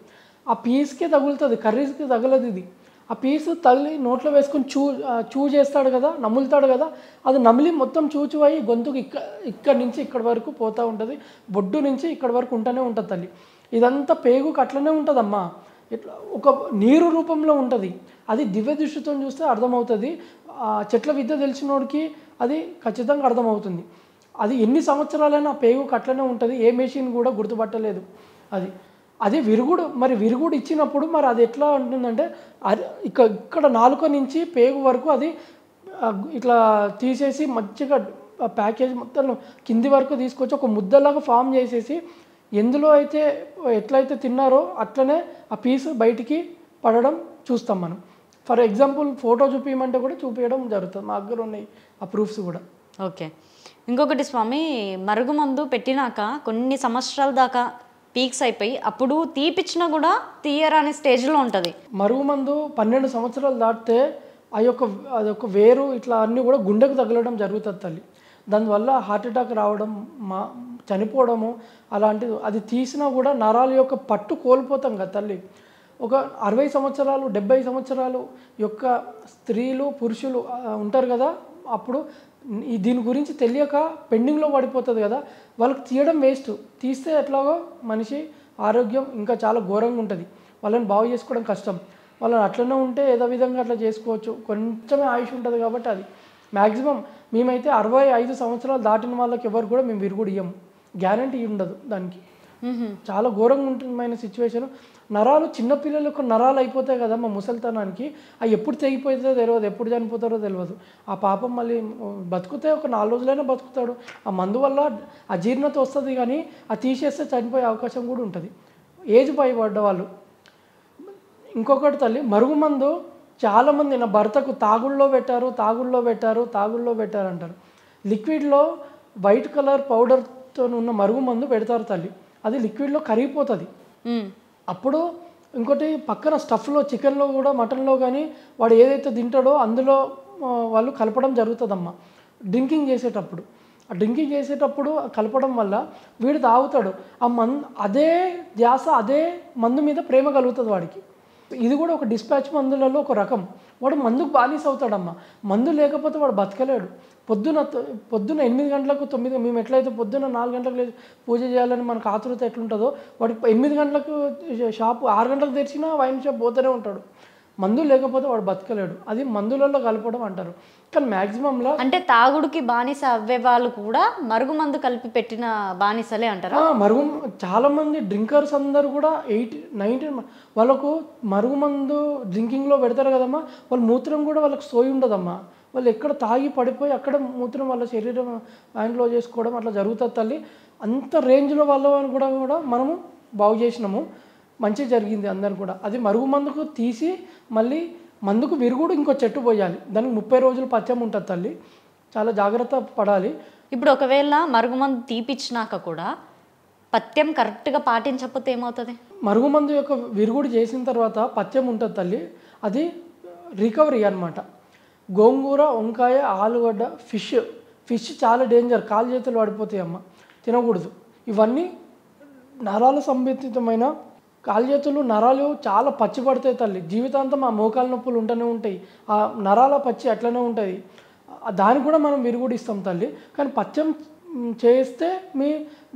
ఆ పీస్కే తగులుతుంది, కర్రీస్కి తగలదు. ఇది ఆ పీస్ తగిలి నోట్లో వేసుకొని చూ చేస్తాడు కదా, నములుతాడు కదా, అది నమిలి మొత్తం చూచువయి గొంతుకు ఇక్కడి నుంచి ఇక్కడి వరకు పోతూ ఉంటుంది. బొడ్డు నుంచి ఇక్కడి వరకు ఉంటూనే ఉంటుంది తల్లి. ఇదంతా పేగుకు అట్లనే ఉంటుందమ్మా. ఇట్లా ఒక నీరు రూపంలో ఉంటుంది. అది దివ్య దృష్టితో చూస్తే అర్థమవుతుంది. చెట్ల విద్య తెలిసినోడికి అది ఖచ్చితంగా అర్థమవుతుంది. అది ఎన్ని సంవత్సరాలైనా పేగుకు అట్లనే ఉంటుంది. ఏ మెషిన్ కూడా గుర్తుపట్టలేదు. అది విరుగుడు. మరి విరుగుడు ఇచ్చినప్పుడు మరి అది ఎట్లా ఉంటుందంటే ఇక్కడ నాలుక నుంచి పేగు వరకు అది ఇట్లా తీసేసి మంచిగా ప్యాకేజ్ మొత్తం కింది వరకు తీసుకొచ్చి ఒక ముద్దలాగా ఫామ్ చేసేసి ఎందులో అయితే ఎట్లయితే తిన్నారో అట్లనే ఆ పీస్ బయటికి పడడం చూస్తాం మనం. ఫర్ ఎగ్జాంపుల్ ఫోటో చూపించమంటే కూడా చూపించడం జరుగుతుంది. మా దగ్గర ఉన్నాయి ఆ ప్రూఫ్స్ కూడా. ఓకే. ఇంకొకటి స్వామి, మరుగుమందు పెట్టినాక కొన్ని సంవత్సరాల దాకా పీక్స్ అయిపోయి అప్పుడు తీపిచ్చినా కూడా తీయరాని స్టేజ్లో ఉంటుంది. మరుగుమందు 12 సంవత్సరాలు దాటితే అదొక వేరు ఇట్లా అన్నీ కూడా గుండెకు తగలడం జరుగుతుంది తల్లి. దానివల్ల హార్ట్ అటాక్ రావడం, చనిపోవడము అలాంటిది. అది తీసినా కూడా నరాల యొక్క పట్టు కోల్పోతాం కదా తల్లి. ఒక 60 సంవత్సరాలు 70 సంవత్సరాలు యొక్క స్త్రీలు పురుషులు ఉంటారు కదా, అప్పుడు దీని గురించి తెలియక పెండింగ్లో పడిపోతుంది కదా, వాళ్ళకి తీయడం వేస్ట్. తీస్తే ఎట్లాగో మనిషి ఆరోగ్యం ఇంకా చాలా ఘోరంగా ఉంటుంది. వాళ్ళని బాగు చేసుకోవడం కష్టం. వాళ్ళని అట్లనే ఉంటే ఏదో విధంగా అట్లా చేసుకోవచ్చు. కొంచెమే ఆయుష్ ఉంటుంది కాబట్టి అది మ్యాక్సిమం మేమైతే 65 సంవత్సరాలు దాటిన వాళ్ళకి ఎవరు కూడా మేము విరుగుడు ఇయ్యము. గ్యారంటీ ఉండదు దానికి. చాలా ఘోరంగా ఉంటుందమైన సిచ్యువేషన్. నరాలు చిన్నపిల్లలకు నరాలు అయిపోతాయి కదా మా ముసలితనానికి, అవి ఎప్పుడు తెగిపోతుందో తెలియదు, ఎప్పుడు చనిపోతారో తెలియదు. ఆ పాపం మళ్ళీ బతుకుతే ఒక 4 రోజులైనా బతుకుతాడు. ఆ మందు వల్ల అజీర్ణత వస్తుంది, కానీ అది తీసేస్తే చనిపోయే అవకాశం కూడా ఉంటుంది ఏజ్ పైబడ్డ వాళ్ళు. ఇంకొకటి తల్లి, మరుగుమందు చాలామంది నా భర్తకు తాగుళ్ళలో పెట్టారు అంటారు. లిక్విడ్లో వైట్ కలర్ పౌడర్తో ఉన్న మరుగుమందు పెడతారు తల్లి, అది లిక్విడ్లో కరిగిపోతుంది. అప్పుడు ఇంకోటి పక్కన స్టఫ్లో చికెన్లో కూడా మటన్లో కానీ వాడు ఏదైతే తింటాడో అందులో వాళ్ళు కలపడం జరుగుతుందమ్మా డ్రింకింగ్ చేసేటప్పుడు. ఆ డ్రింకింగ్ చేసేటప్పుడు కలపడం వల్ల వీడు తాగుతాడు. ఆ అదే ధ్యాస అదే మందు మీద ప్రేమ కలుగుతుంది వాడికి. ఇది కూడా ఒక డిస్పాచ్ మందులలో ఒక రకం. వాడు మందుకు బానిస అవుతాడమ్మా. మందు లేకపోతే వాడు బతకలేడు. పొద్దున 8 గంటలకు 9 మేము ఎట్లయితే పొద్దున్న 4 గంటలకు లేచి పూజ చేయాలని మనకు ఆతృత ఎట్లుంటుందో, వాడికి 8 గంటలకు షాపు 6 గంటలకు తెరిచినా వైన్ షాప్ పోతూనే ఉంటాడు. మందు లేకపోతే వాడు బతకలేడు. అది మందులలో కలపడం అంటారు. కానీ మ్యాక్సిమంలో అంటే తాగుడుకి బానిస అవ్వే వాళ్ళు కూడా మరుగుమందు కలిపి పెట్టిన బానిసలే అంటారా? చాలామంది డ్రింకర్స్ అందరూ కూడా 19 వాళ్ళకు మరుగుమందు డ్రింకింగ్లో పెడతారు కదమ్మా, వాళ్ళ మూత్రం కూడా వాళ్ళకి సోయి ఉండదమ్మా. వాళ్ళు ఎక్కడ తాగి పడిపోయి అక్కడ మూత్రం వాళ్ళ శరీరం హ్యాండ్లో చేసుకోవడం అట్లా జరుగుతుంది తల్లి. అంత రేంజ్లో వాళ్ళని కూడా మనము బాగు చేసినాము. మంచి జరిగింది అందరు కూడా. అది మరుగుమందుకు తీసి మళ్ళీ మందుకు విరుగుడు ఇంకో చెట్టు పోయాలి. దానికి 30 రోజులు పథ్యం ఉంటుంది తల్లి, చాలా జాగ్రత్త పడాలి. ఇప్పుడు ఒకవేళ మరుగుమందు తీపిచ్చినాక కూడా పథ్యం కరెక్ట్గా పాటించకపోతే ఏమవుతుంది? మరుగుమందు యొక్క విరుగుడు చేసిన తర్వాత పథ్యం ఉంటుంది తల్లి, అది రికవరీ అన్నమాట. గోంగూర, వంకాయ, ఆలుగడ్డ, ఫిష్ చాలా డేంజర్, కాలు చేతులు పడిపోతాయి అమ్మ, తినకూడదు. ఇవన్నీ నరాల సంబంధితమైన కాలు చేతులు నరాలు చాలా పచ్చి పడతాయి తల్లి. జీవితాంతం ఆ మోకాలు నొప్పులు ఉంటూనే ఉంటాయి. ఆ నరాల పచ్చి అట్లనే ఉంటుంది. దానికి కూడా మనం విరుగుడిస్తాం తల్లి. కానీ పథ్యం చేస్తే మీ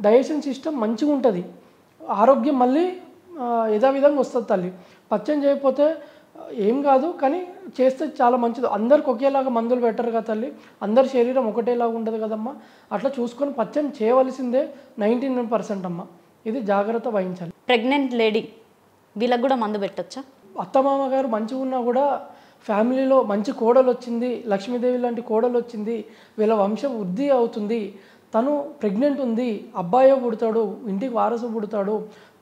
డైజెషన్ సిస్టమ్ మంచిగా ఉంటుంది, ఆరోగ్యం మళ్ళీ యథావిధంగా వస్తుంది తల్లి. పథ్యం చేయకపోతే ఏం కాదు, కానీ చేస్తే చాలా మంచిది. అందరికి ఒకేలాగా మందులు పెట్టరు కదా తల్లి, అందరి శరీరం ఒకటేలాగా ఉండదు కదమ్మా. అట్లా చూసుకొని పథ్యం చేయవలసిందే 99% అమ్మ. ఇది జాగ్రత్త వహించాలి. ప్రెగ్నెంట్ లేడీ వీళ్ళకి కూడా మందు పెట్టచ్చా? అత్తమామ గారు మంచిగా ఉన్నా కూడా ఫ్యామిలీలో మంచి కోడలు వచ్చింది, లక్ష్మీదేవి లాంటి కోడలు వచ్చింది, వీళ్ళ వంశం వృద్ధి అవుతుంది, తను ప్రెగ్నెంట్ ఉంది, అబ్బాయో పుడతాడు, ఇంటికి వారసు పుడతాడు,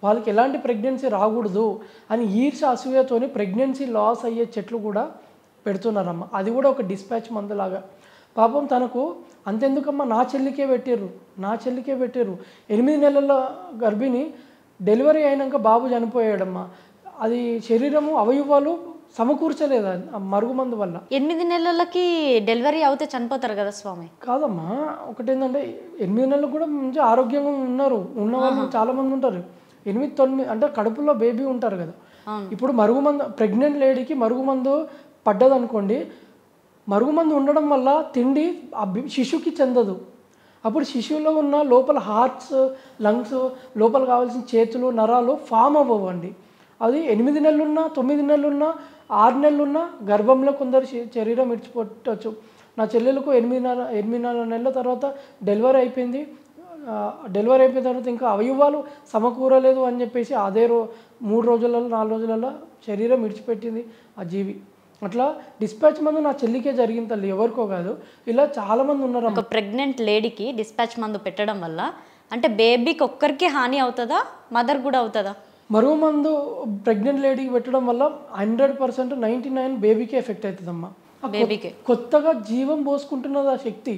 వాళ్ళకి ఎలాంటి ప్రెగ్నెన్సీ రాకూడదు అని ఈర్ష అసూయతోని ప్రెగ్నెన్సీ లాస్ అయ్యే చెట్లు కూడా పెడుతున్నారమ్మ. అది కూడా ఒక డిస్పాచ్ మందులాగా. పాపం తనకు అంతెందుకమ్మా, నా చెల్లికే పెట్టారు. 8 నెలల గర్భిణి డెలివరీ అయినాక బాబు చనిపోయాడమ్మా. అది శరీరము అవయవాలు సమకూర్చలేదు ఆ మరుగుమందు వల్ల. 8 నెలలకి డెలివరీ అవుతే చనిపోతారు కదా స్వామి? కాదమ్మా, ఒకటేంటంటే 8 నెలలు కూడా మంచి ఆరోగ్యంగా ఉన్న వాళ్ళు చాలామంది ఉంటారు. 8, 9 అంటే కడుపులో బేబీ ఉంటారు కదా. ఇప్పుడు మరుగుమందు ప్రెగ్నెంట్ లేడీకి మరుగుమందు పడ్డదనుకోండి, మరుగుమందు ఉండడం వల్ల తిండి ఆ శిశువుకి చెందదు. అప్పుడు శిశువులో ఉన్న లోపల హార్ట్స్, లంగ్స్, లోపల కావాల్సిన చేతులు, నరాలు ఫామ్ అవ్వండి. అది 8 నెలలున్నా, 9 నెలలున్నా, 6 నెలలున్నా గర్భంలో కొందరు శరీరం విడిచిపెట్టవచ్చు. నా చెల్లెలకు 8 నెలల తర్వాత డెలివరీ అయిపోయింది. డెలివరీ అయిపోయిన తర్వాత ఇంకా అవయవాలు సమకూరలేదు అని చెప్పేసి అదే 3 రోజులలో 4 రోజులలో శరీరం విడిచిపెట్టింది ఆ జీవి. అట్లా డిస్పాచ్ మందు నా చెల్లికే జరిగింది తల్లి, ఎవరికో కాదు. ఇలా చాలామంది ఉన్నారు. ఒక ప్రెగ్నెంట్ లేడీకి డిస్పాచ్ మందు పెట్టడం వల్ల అంటే బేబీకి ఒక్కరికి హాని అవుతుందా, మదర్ కూడా అవుతుందా? మరుగు మందు ప్రెగ్నెంట్ లేడీకి పెట్టడం వల్ల 100% 99 బేబీకే ఎఫెక్ట్ అవుతుందమ్మా. బేబీకి కొత్తగా జీవం పోసుకుంటున్నది ఆ శక్తి.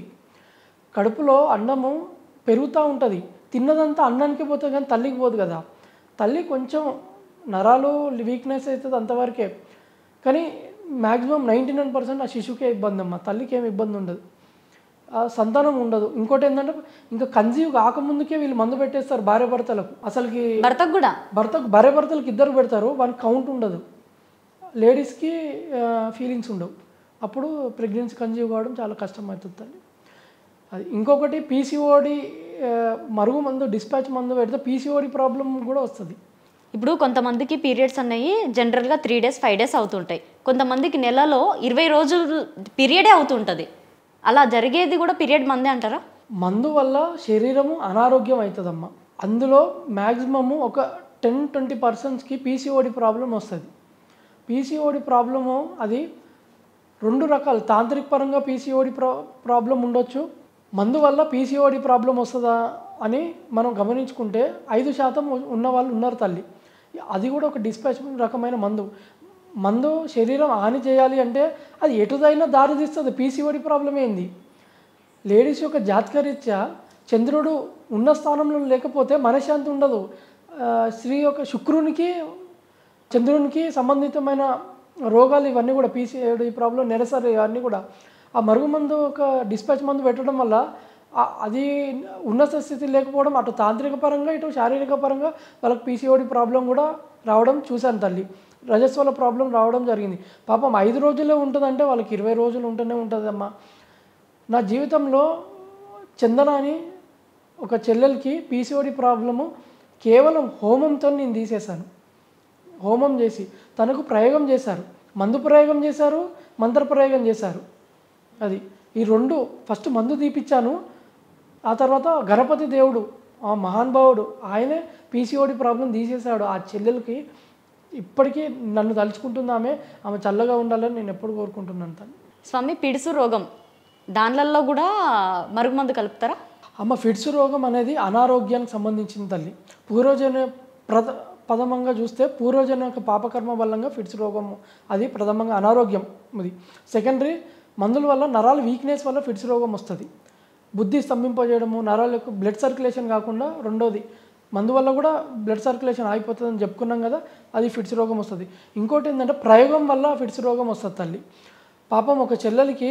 కడుపులో అన్నము పెరుగుతూ ఉంటుంది, తిన్నదంతా అన్నానికి పోతుంది కానీ తల్లికి పోదు కదా. తల్లి కొంచెం నరాలు వీక్నెస్ అవుతుంది అంతవరకే, కానీ మ్యాక్సిమం 99% ఆ శిశువుకే ఇబ్బంది అమ్మా, తల్లికి ఏమి ఇబ్బంది ఉండదు, సంతానం ఉండదు. ఇంకోటి ఏంటంటే ఇంకా కన్సీవ్ కాకముందుకే వీళ్ళు మందు పెట్టేస్తారు భార్య భర్తలకు. అసలుకి భార్య భర్తలకు ఇద్దరు పెడతారు, వానికి కౌంట్ ఉండదు. లేడీస్కి ఫీలింగ్స్ ఉండవు, అప్పుడు ప్రెగ్నెన్సీ కన్సీవ్ కావడం చాలా కష్టం అవుతుంది. అది ఇంకొకటి పీసీఓడి మరుగు మందు డిస్పాచ్ మందు పెడితే పీసీఓడి ప్రాబ్లం కూడా వస్తుంది. ఇప్పుడు కొంతమందికి పీరియడ్స్ అనేవి జనరల్గా 3 days 5 days అవుతుంటాయి. కొంతమందికి నెలలో 20 రోజులు పీరియడే అవుతుంటుంది. అలా జరిగేది కూడా పీరియడ్ మందే అంటారా? మందు వల్ల శరీరము అనారోగ్యం అవుతుందమ్మా. అందులో మ్యాక్సిమము ఒక 10-20%కి పీసీఓడి ప్రాబ్లం వస్తుంది. పీసీఓడి ప్రాబ్లము అది 2 రకాలు. తాంత్రిక పరంగా పీసీఓడి ప్రాబ్లం ఉండొచ్చు. మందు వల్ల పీసీఓడి ప్రాబ్లం వస్తుందా అని మనం గమనించుకుంటే 5% ఉన్న వాళ్ళు ఉన్నారు తల్లి. అది కూడా ఒక డిస్పాచ్ రకమైన మందు శరీరం హాని చేయాలి అంటే అది ఎటుదైనా దారి తీస్తుంది. పీసీఓడి ప్రాబ్లం ఏంది? లేడీస్ యొక్క జాతకరీత్యా చంద్రుడు ఉన్న స్థానంలో లేకపోతే మనశ్శాంతి ఉండదు. స్త్రీ యొక్క శుక్రునికి చంద్రునికి సంబంధితమైన రోగాలు ఇవన్నీ కూడా పీసీఓడి ప్రాబ్లం, నెలసరి ఇవన్నీ కూడా ఆ మరుగు మందు ఒక డిస్పాచ్ మందు పెట్టడం వల్ల అది ఉన్నత స్థితి లేకపోవడం, అటు తాంత్రిక పరంగా ఇటు శారీరక పరంగా వాళ్ళకి పీసీఓడి ప్రాబ్లం కూడా రావడం చూశాను తల్లి. రజస్వల ప్రాబ్లం రావడం జరిగింది. పాపం 5 రోజులే ఉంటుందంటే వాళ్ళకి 20 రోజులు ఉంటూనే ఉంటుందమ్మా. నా జీవితంలో చందన అని ఒక చెల్లెలకి పీసీఓడి ప్రాబ్లము కేవలం హోమంతో నేను తీసేశాను. హోమం చేసి తనకు ప్రయోగం చేశారు, మందు ప్రయోగం చేశారు, మంత్ర ప్రయోగం చేశారు. అది ఈ 2 ఫస్ట్ మందు తీపిచ్చాను. ఆ తర్వాత గణపతి దేవుడు ఆ మహానుభావుడు ఆయనే పీసీఓడి ప్రాబ్లం తీసేశాడు. ఆ చెల్లెలకి ఇప్పటికీ నన్ను తలుచుకుంటుంది. ఆమె చల్లగా ఉండాలని నేను ఎప్పుడు కోరుకుంటున్నాను తను. స్వామి, పిడుసు రోగం దానిలలో కూడా మరుగుమందు కలుపుతారా? అమ్మ, ఫిట్స్ రోగం అనేది అనారోగ్యానికి సంబంధించిన తల్లి. పూర్వజన్మ ప్రథమంగా చూస్తే పూర్వజన్మ యొక్క పాపకర్మ వల్లంగా ఫిట్స్ రోగం అది ప్రథమంగా అనారోగ్యం. అది సెకండరీ మందుల వల్ల నరాల వీక్నెస్ వల్ల ఫిట్స్ రోగం వస్తుంది. బుద్ధి స్తంభింపజేయడము, నరాలకు బ్లడ్ సర్క్యులేషన్ కాకుండా రెండోది మందు వల్ల కూడా బ్లడ్ సర్క్యులేషన్ ఆగిపోతుందని చెప్పుకున్నాం కదా, అది ఫిట్స్ రోగం వస్తుంది. ఇంకోటి ఏంటంటే ప్రయోగం వల్ల ఫిట్స్ రోగం వస్తుంది తల్లి. పాపం ఒక చెల్లెలకి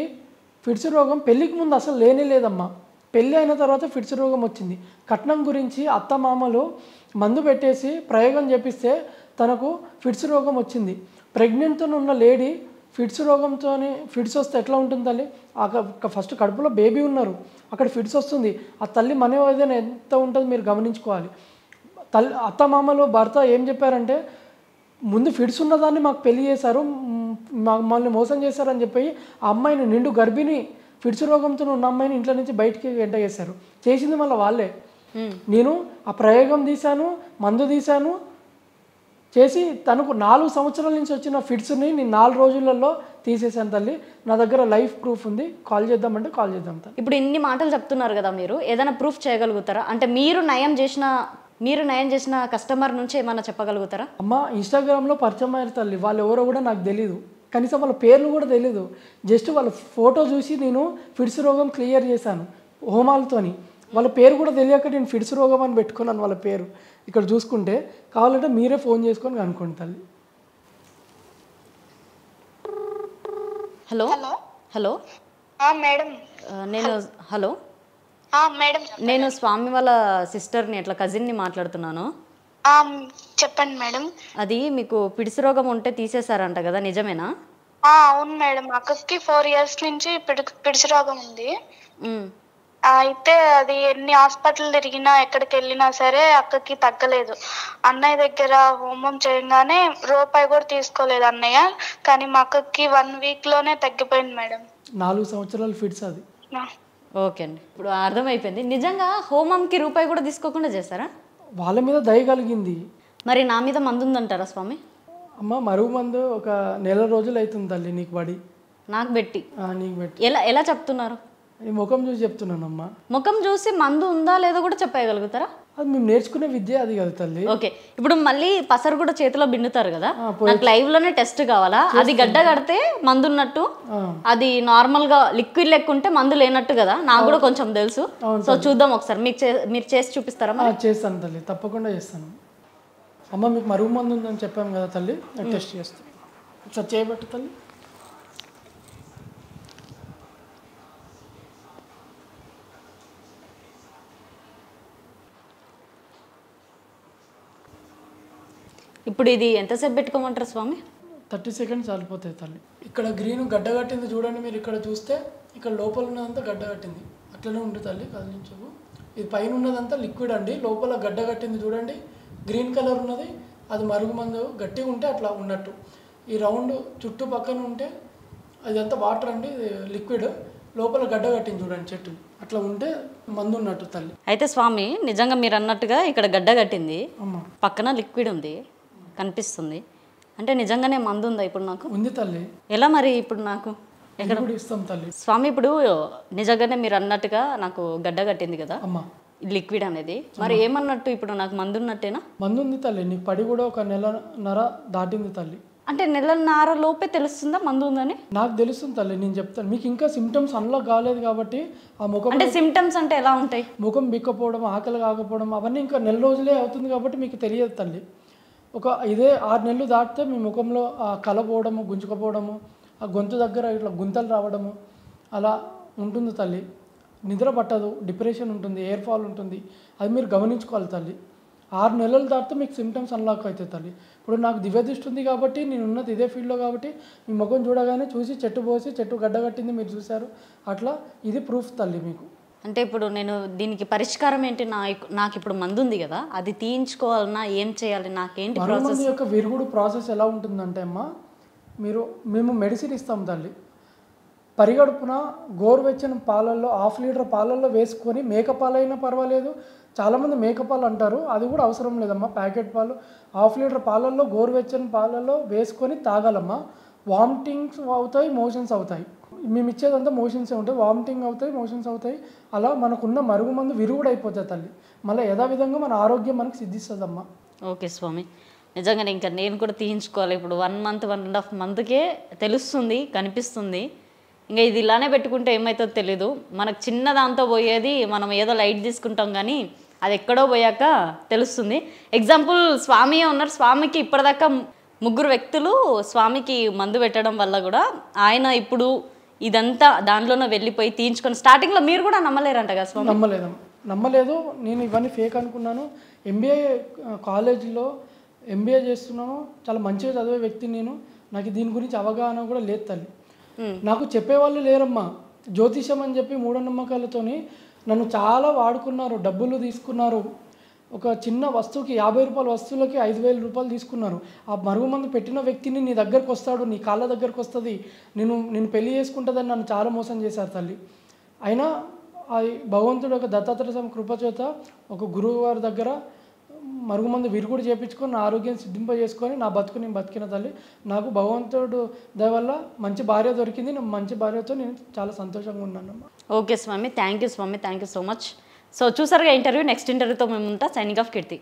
ఫిట్స్ రోగం పెళ్ళికి ముందు అసలు లేదమ్మా. పెళ్ళి అయిన తర్వాత ఫిట్స్ రోగం వచ్చింది. కట్నం గురించి అత్తమామలు మందు పెట్టేసి ప్రయోగం చేపిస్తే తనకు ఫిట్స్ రోగం వచ్చింది. ప్రెగ్నెంట్తో ఉన్న లేడీ ఫిట్స్ రోగంతో ఫిట్స్ వస్తే ఎట్లా ఉంటుంది తల్లి? ఫస్ట్ కడుపులో బేబీ ఉన్నారు, అక్కడ ఫిట్స్ వస్తుంది. ఆ తల్లి మనోవేదన ఎంత ఉంటుందో మీరు గమనించుకోవాలి. అత్తమామలు భర్త ఏం చెప్పారంటే, ముందు ఫిట్స్ ఉన్నదాన్ని మాకు పెళ్లి చేశారు, మమ్మల్ని మోసం చేశారని చెప్పి ఆ అమ్మాయిని నిండు గర్భిణి ఫిట్స్ రోగంతో ఉన్న అమ్మాయిని ఇంట్లో నుంచి బయటికి వెంట చేశారు. చేసింది మళ్ళీ వాళ్ళే. నేను ఆ ప్రయోగం తీశాను, మందు తీశాను, చేసి తనకు 4 సంవత్సరాల నుంచి వచ్చిన ఫిట్స్ని నేను 4 రోజులలో తీసేసాను తల్లి. నా దగ్గర లైఫ్ ప్రూఫ్ ఉంది. కాల్ చేద్దామంటే కాల్ చేద్దాం తల్లి. ఇప్పుడు ఇన్ని మాటలు చెప్తున్నారు కదా, మీరు ఏదైనా ప్రూఫ్ చేయగలుగుతారా? అంటే మీరు నయం చేసిన కస్టమర్ నుంచి ఏమైనా చెప్పగలుగుతారా? అమ్మ, ఇన్స్టాగ్రామ్లో పరిచయం అయ్యారు తల్లి. వాళ్ళు ఎవరో కూడా నాకు తెలీదు, కనీసం వాళ్ళ పేర్లు కూడా తెలీదు. జస్ట్ వాళ్ళ ఫోటో చూసి నేను ఫిట్స్ రోగం క్లియర్ చేశాను హోమాలతోని. వాళ్ళ పేరు కూడా తెలియక నేను ఫిట్స్ రోగం అని పెట్టుకున్నాను వాళ్ళ పేరు. ఇక్కడ చూసుకుంటే కావాలంటే మీరే ఫోన్ చేసుకొని కనుక్కోండి తల్లి. Hello hello madam. నేను స్వామి వాళ్ళ సిస్టర్ని, అట్లా కజిన్ని మాట్లాడుతున్నాను. చెప్పండి మేడం. అది మీకు పిడిసి రోగం ఉంటే తీసేశారంట కదా, నిజమేనా? అవును మేడం, అక్కకి 4 years నుంచి పిడిసి రోగం ఉంది. అయితే అది ఎన్ని హాస్పిటల్ తిరిగినా ఎక్కడికి వెళ్ళినా సరే అక్కకి తగ్గలేదు. అన్నయ్య దగ్గర హోమం చేయగానే రూపాయి కూడా తీసుకోలేదు అన్నయ్య, కానీ మా అక్కకి 1 week లోనే తగ్గిపోయింది మేడం. 4 సంవత్సరాలు ఫిట్స్ అది. ఓకే అండి, ఇప్పుడు అర్థమైపోయింది. నిజంగా హోమంకి రూపాయి కూడా తీసుకోకుండా చేస్తారా? వాళ్ళ మీద దయ కలిగింది. మరి నా మీద మందు ఉందంటారా స్వామి? అమ్మ, మరుగు మందు ఒక 1 నెల రోజులు అవుతుంది తల్లి నీకు పడి. నాకు పెట్టి? నీకు పెట్టి. ఎలా చెప్తున్నారు? ముఖం చూసి చెప్తున్నానమ్మా. ముఖం చూసి మందు ఉందా లేదో కూడా చెప్పగలుగుతారా? అది మేము నేర్చుకునే విద్య అది కదా తల్లి. ఓకే, ఇప్పుడు మళ్ళీ పసరు కూడా చేతిలో బిన్నుతారు కదా, నాకు లైవ్ లోనే టెస్ట్ కావాలా? అది గడ్డ కడితే మందు ఉన్నట్టు, అది నార్మల్ గా లిక్విడ్ లెక్క ఉంటే మందు లేనట్టు కదా, నాకు కూడా కొంచెం తెలుసు. సో చూద్దాం ఒకసారి, మీరు చేసి చూపిస్తారా? చేస్తాను తల్లి, తప్పకుండా చేస్తాను. అమ్మ, మీకు మరుగు మందు ఉందని చెప్పాము కదా తల్లి, టెస్ట్ చేస్తాను. ఒకసారి చేయబట్టు తల్లి. ఇప్పుడు ఇది ఎంతసేపు పెట్టుకోమంటారు స్వామి? 30 seconds చాలిపోతాయి తల్లి. ఇక్కడ గ్రీన్ గడ్డ కట్టింది చూడండి, మీరు ఇక్కడ చూస్తే ఇక్కడ లోపల ఉన్నదంతా గడ్డ కట్టింది. అట్లనే ఉండు తల్లి, కదిలించవు. ఇది పైన ఉన్నదంతా లిక్విడ్ అండి, లోపల గడ్డ కట్టింది చూడండి, గ్రీన్ కలర్ ఉన్నది అది మరుగుమందు గట్టిగా ఉంటే అట్లా ఉన్నట్టు. ఈ రౌండ్ చుట్టుపక్కన ఉంటే అదంతా వాటర్ అండి, లిక్విడ్, లోపల గడ్డ కట్టింది చూడండి చెట్టు, అట్లా ఉంటే మందు ఉన్నట్టు తల్లి. అయితే స్వామి నిజంగా మీరు అన్నట్టుగా ఇక్కడ గడ్డ కట్టింది, అమ్మ పక్కన లిక్విడ్ ఉంది కనిపిస్తుంది, అంటే నిజంగానే మందు ఉందా ఇప్పుడు నాకు? ఉంది తల్లి. ఎలా మరి ఇప్పుడు నాకు ఎక్కడ కూడా ఇస్తాం తల్లి. స్వామి ఇప్పుడు నిజంగానే మీరు అన్నట్టుగా నాకు గడ్డ కట్టింది కదా అమ్మ లిక్విడ్ అనేది, మరి ఏమన్నట్టు ఇప్పుడు నాకు మందు ఉన్నట్టేనా? మందు ఉంది తల్లి, నీకు పడి కూడా 1 నెలన్నర దాటింది తల్లి. అంటే నెలన్నర లోపే తెలుస్తుందా మందు ఉందని? నాకు తెలుస్తుంది తల్లి, నేను చెప్తాను మీకు. ఇంకా సిమ్టమ్స్ అన్లాక్ కాలేదు కాబట్టి ఆ ముఖం అంటే సిమ్టమ్స్ అంటే ఎలా ఉంటాయి? ముఖం బిక్కపోవడం, ఆకలి కాకపోవడం, అవన్నీ ఇంకా నెల రోజులే అవుతుంది కాబట్టి మీకు తెలియదు తల్లి. ఇదే 6 నెలలు దాటితే మీ ముఖంలో ఆ కలపోవడము, గుంజుకపోవడము, ఆ గొంతు దగ్గర ఇట్లా గుంతలు రావడము అలా ఉంటుంది తల్లి. నిద్ర పట్టదు, డిప్రెషన్ ఉంటుంది, ఎయిర్ ఫాల్ ఉంటుంది, అది మీరు గమనించుకోవాలి తల్లి. 6 నెలలు దాటితే మీకు సిమ్టమ్స్ అన్లాక్ అవుతాయి తల్లి. ఇప్పుడు నాకు దివ్య దృష్టి ఉంది కాబట్టి, నేను ఉన్నది ఇదే ఫీల్డ్లో కాబట్టి, మీ ముఖం చూడగానే చూసి చెట్టు పోసి చెట్టు గడ్డ కట్టింది మీరు చూశారు, అట్లా ఇది ప్రూఫ్ తల్లి మీకు. అంటే ఇప్పుడు నేను దీనికి పరిష్కారం ఏంటి? నాకు ఇప్పుడు మందు ఉంది కదా, అది తీయించుకోవాలన్నా ఏం చేయాలి, నాకేంటి ప్రాసెస్? మరుగుమందు యొక్క విరుగుడు ప్రాసెస్ ఎలా ఉంటుందంటే అమ్మ, మేము మెడిసిన్ ఇస్తాం తల్లి. పరిగడుపున గోరువెచ్చని పాలల్లో 1/2 లీటర్ పాలల్లో వేసుకొని, మేకపాలైనా పర్వాలేదు, చాలామంది మేకపాలు అంటారు, అది కూడా అవసరం లేదమ్మా. ప్యాకెట్ పాలు 1/2 లీటర్ పాలల్లో గోరువెచ్చని పాలల్లో వేసుకొని తాగాలమ్మా. వామిటింగ్స్ అవుతాయి, మోషన్స్ అవుతాయి. మేము ఇచ్చేదంతా మోషన్సే ఉంటాయి, వామిటింగ్ అవుతాయి, మోషన్స్ అవుతాయి. అలా మనకున్న మరుగుమందు విరుగుడు అయిపోతుంది తల్లి. మళ్ళీ యథావిధంగా మన ఆరోగ్యం మనకు సిద్ధిస్తుందమ్మా. ఓకే స్వామి, నిజంగానే ఇంకా నేను కూడా తీయించుకోవాలి. ఇప్పుడు 1 మంత్ 1.5 మంత్కే తెలుస్తుంది, కనిపిస్తుంది. ఇంకా ఇది ఇలానే పెట్టుకుంటే ఏమవుతుందో తెలీదు. మనకు చిన్న దాంతో పోయేది మనం ఏదో లైట్ తీసుకుంటాం, కానీ అది ఎక్కడో పోయాక తెలుస్తుంది. ఎగ్జాంపుల్ స్వామియే ఉన్నారు, స్వామికి ఇప్పటిదాకా 3 వ్యక్తులు స్వామికి మందు పెట్టడం వల్ల కూడా ఆయన ఇప్పుడు ఇదంతా దాంట్లోనే వెళ్ళిపోయి తీయించుకొని, స్టార్టింగ్లో మీరు కూడా నమ్మలేరంట కదా స్వామి? నమ్మలేదు, నేను ఇవన్నీ ఫేక్ అనుకున్నాను. ఎంబీఏ కాలేజీలో ఎంబీఏ చేస్తున్నాను, చాలా మంచిగా చదివే వ్యక్తి నేను, నాకు దీని గురించి అవగాహన కూడా లేదు తల్లి. నాకు చెప్పేవాళ్ళు లేరమ్మా. జ్యోతిషం అని చెప్పి మూఢనమ్మకాలతోని నన్ను చాలా వాడుకున్నారు, డబ్బులు తీసుకున్నారు. ఒక చిన్న వస్తువుకి 50 రూపాయల వస్తువులకి 5,000 రూపాయలు తీసుకున్నారు. ఆ మరుగుమందు పెట్టిన వ్యక్తిని నీ దగ్గరకు వస్తాడు, నీ కాళ్ళ దగ్గరకు వస్తుంది, నేను పెళ్లి చేసుకుంటుందని నన్ను చాలా మోసం చేశారు తల్లి. అయినా భగవంతుడు ఒక దత్తాత్రేయ స్వామి కృపచేత ఒక గురువు గారి దగ్గర మరుగుమందు విరుగుడు చేయించుకొని నా ఆరోగ్యం సిద్ధింపజేసుకొని నా బతుకు నేను బతికిన తల్లి. నాకు భగవంతుడు దయ వల్ల మంచి భార్య దొరికింది, మంచి భార్యతో నేను చాలా సంతోషంగా ఉన్నానమ్మా. Okay Swami, thank you Swami, thank you so much. So చూసారుగా ఇంటర్వ్యూ. నెక్స్ట్ ఇంటర్వ్యూతో మేము ఉంటా. సైనింగ్ ఆఫ్ కీర్తి.